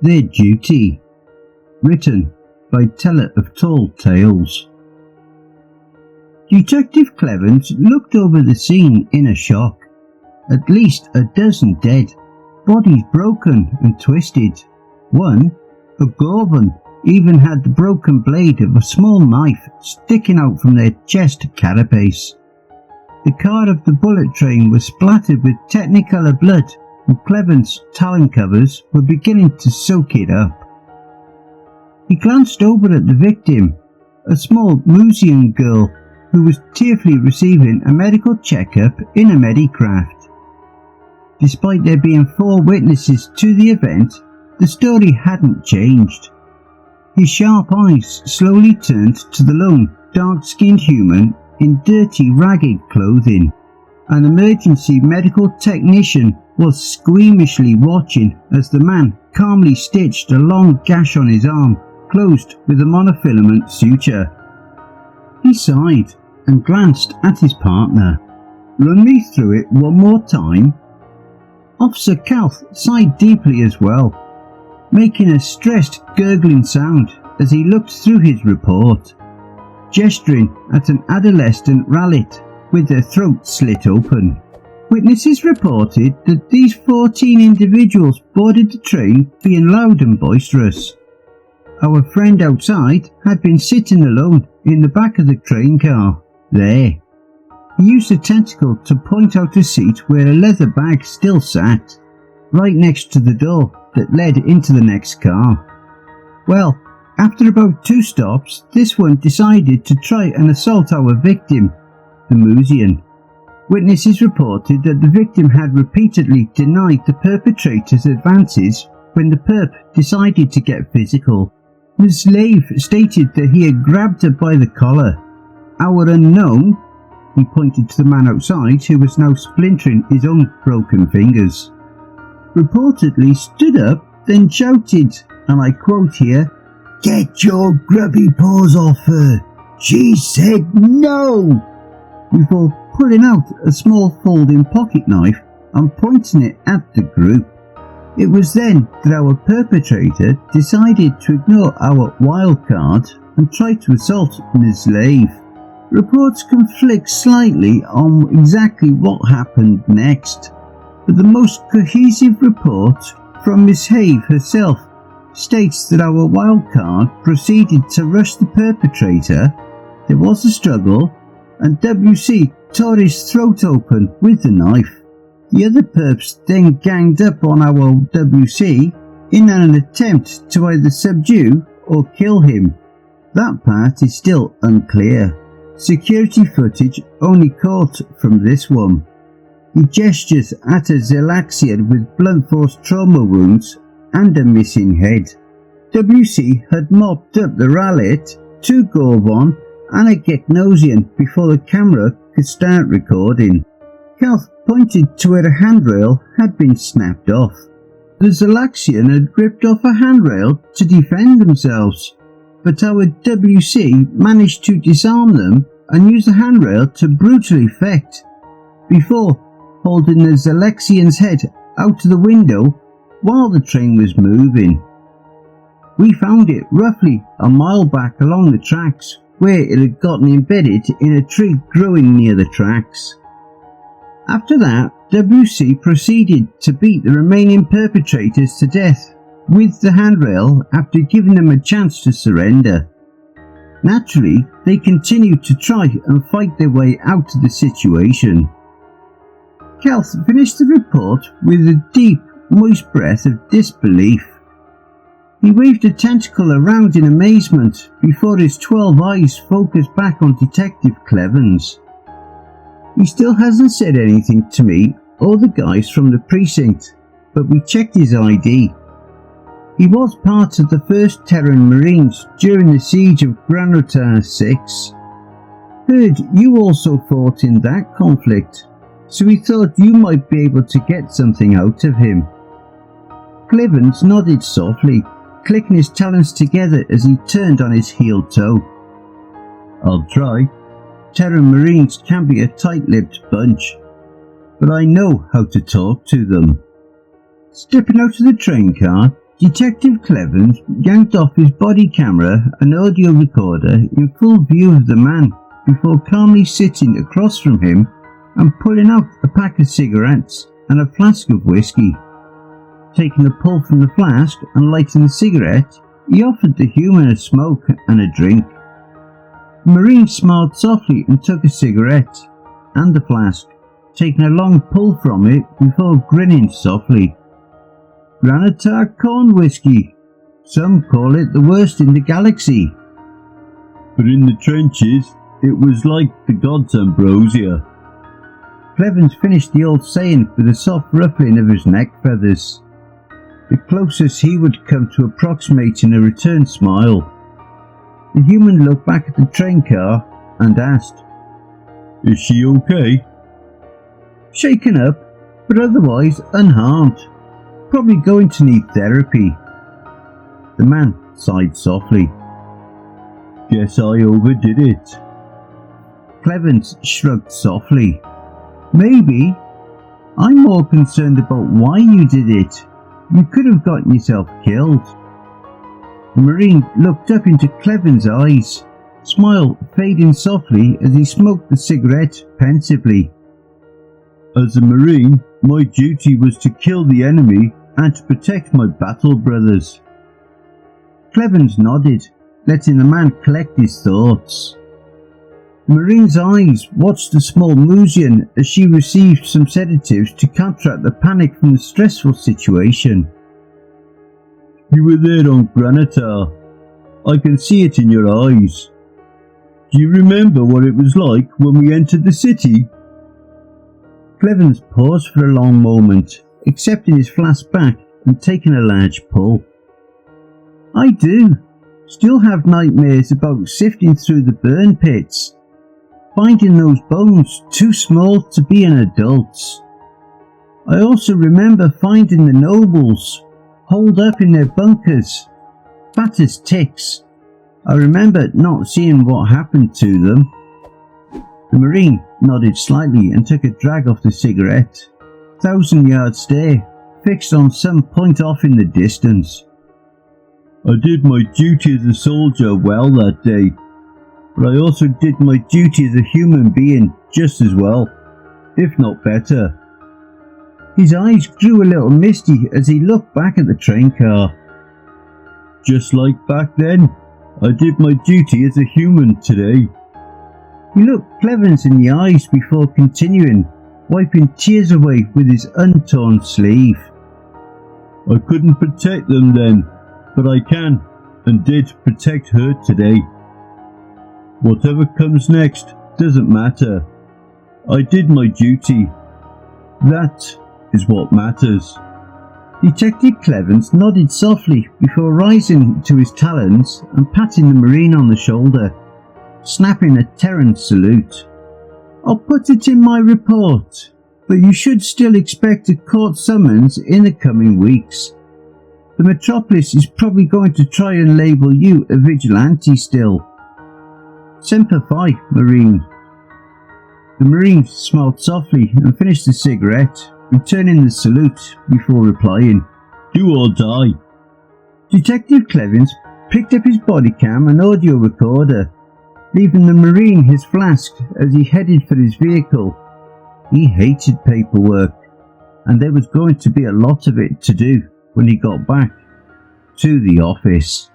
Their Duty. Written by Teller of Tall Tales. Detective Clevens looked over the scene in a shock. At least a dozen dead, bodies broken and twisted. One, a Gorgon, even had the broken blade of a small knife sticking out from their chest carapace. The car of the bullet train was splattered with technicolor blood, and Clevens' talon covers were beginning to soak it up. He glanced over at the victim, a small Myuu girl who was tearfully receiving a medical checkup in a medicraft. Despite there being 4 witnesses to the event, the story hadn't changed. His sharp eyes slowly turned to the lone, dark-skinned human in dirty, ragged clothing. An emergency medical technician was squeamishly watching as the man calmly stitched a long gash on his arm, closed with a monofilament suture. He sighed and glanced at his partner. "Run me through it one more time." Officer Kalth sighed deeply as well, making a stressed gurgling sound as he looked through his report, gesturing at an adolescent Rallit with their throat slit open. Witnesses reported that these 14 individuals boarded the train being loud and boisterous. Our friend outside had been sitting alone in the back of the train car. There. He used a tentacle to point out a seat where a leather bag still sat, right next to the door that led into the next car. Well, after about 2 stops, this one decided to try and assault our victim, the Myuu. Witnesses reported that the victim had repeatedly denied the perpetrator's advances when the perp decided to get physical. The slave stated that he had grabbed her by the collar. Our unknown, he pointed to the man outside who was now splintering his own broken fingers, reportedly stood up, then shouted, and I quote here, "Get your grubby paws off her! She said no!" before pulling out a small folding pocket knife and pointing it at the group. It was then that our perpetrator decided to ignore our wild card and tried to assault Ms. Slave. Reports conflict slightly on exactly what happened next, but the most cohesive report from Ms. Have herself states that our wildcard proceeded to rush the perpetrator, there was a struggle, and WC tore his throat open with the knife. The other perps then ganged up on our WC in an attempt to either subdue or kill him. That part is still unclear. Security footage only caught from this one. He gestures at a Zelaxian with blunt force trauma wounds and a missing head. WC had mopped up the Rallit, 2 Gorgon and a Geknosian before the camera could start recording. Kalth pointed to where a handrail had been snapped off. The Zelaxian had ripped off a handrail to defend themselves, but our WC managed to disarm them and use the handrail to brutal effect, before holding the Zelaxian's head out of the window while the train was moving. We found it roughly a mile back along the tracks, where it had gotten embedded in a tree growing near the tracks. After that, WC proceeded to beat the remaining perpetrators to death with the handrail after giving them a chance to surrender. Naturally, they continued to try and fight their way out of the situation. Kalth finished the report with a deep, moist breath of disbelief. He waved a tentacle around in amazement before his 12 eyes focused back on Detective Clevens. He still hasn't said anything to me or the guys from the precinct, but we checked his ID. He was part of the 1st Terran Marines during the siege of Granotar 6. Heard you also fought in that conflict, so we thought you might be able to get something out of him. Clevens nodded softly, clicking his talons together as he turned on his heel toe. "I'll try. Terran Marines can be a tight-lipped bunch, but I know how to talk to them." Stepping out of the train car, Detective Clevens yanked off his body camera and audio recorder in full view of the man before calmly sitting across from him and pulling out a pack of cigarettes and a flask of whiskey. Taking a pull from the flask and lighting the cigarette, he offered the human a smoke and a drink. The Marine smiled softly and took a cigarette and the flask, taking a long pull from it before grinning softly. Granitar corn whiskey. Some call it the worst in the galaxy. But in the trenches, it was like the gods' ambrosia. Clevens finished the old saying with a soft ruffling of his neck feathers, the closest he would come to approximating a return smile. The human looked back at the train car and asked, "Is she okay?" "Shaken up, but otherwise unharmed. Probably going to need therapy." The man sighed softly. "Guess I overdid it." Clevens shrugged softly. "Maybe. I'm more concerned about why you did it. You could have gotten yourself killed." The Marine looked up into Clevens' eyes, smile fading softly as he smoked the cigarette pensively. "As a Marine, my duty was to kill the enemy and to protect my battle brothers." Clevens nodded, letting the man collect his thoughts. The Marine's eyes watched the small Myuu as she received some sedatives to counteract the panic from the stressful situation. "You were there on Granitar. I can see it in your eyes. Do you remember what it was like when we entered the city?" Clevens paused for a long moment, accepting his flask back and taking a large pull. "I do. Still have nightmares about sifting through the burn pits, finding those bones too small to be an adult's. I also remember finding the nobles holed up in their bunkers, fat as ticks. I remember not seeing what happened to them." The Marine nodded slightly and took a drag off the cigarette, 1,000-yard stare fixed on some point off in the distance. "I did my duty as a soldier well that day, but I also did my duty as a human being just as well, if not better." His eyes grew a little misty as he looked back at the train car. "Just like back then, I did my duty as a human today." He looked Clevens in the eyes before continuing, wiping tears away with his untorn sleeve. "I couldn't protect them then, but I can and did protect her today. Whatever comes next doesn't matter. I did my duty. That is what matters." Detective Clevens nodded softly before rising to his talons and patting the Marine on the shoulder, snapping a Terran salute. "I'll put it in my report, but you should still expect a court summons in the coming weeks. The Metropolis is probably going to try and label you a vigilante still. Semper Fi, Marine." The Marine smiled softly and finished the cigarette, returning the salute before replying, "Do or die." Detective Clevens picked up his body cam and audio recorder, leaving the Marine his flask as he headed for his vehicle. He hated paperwork, and there was going to be a lot of it to do when he got back to the office.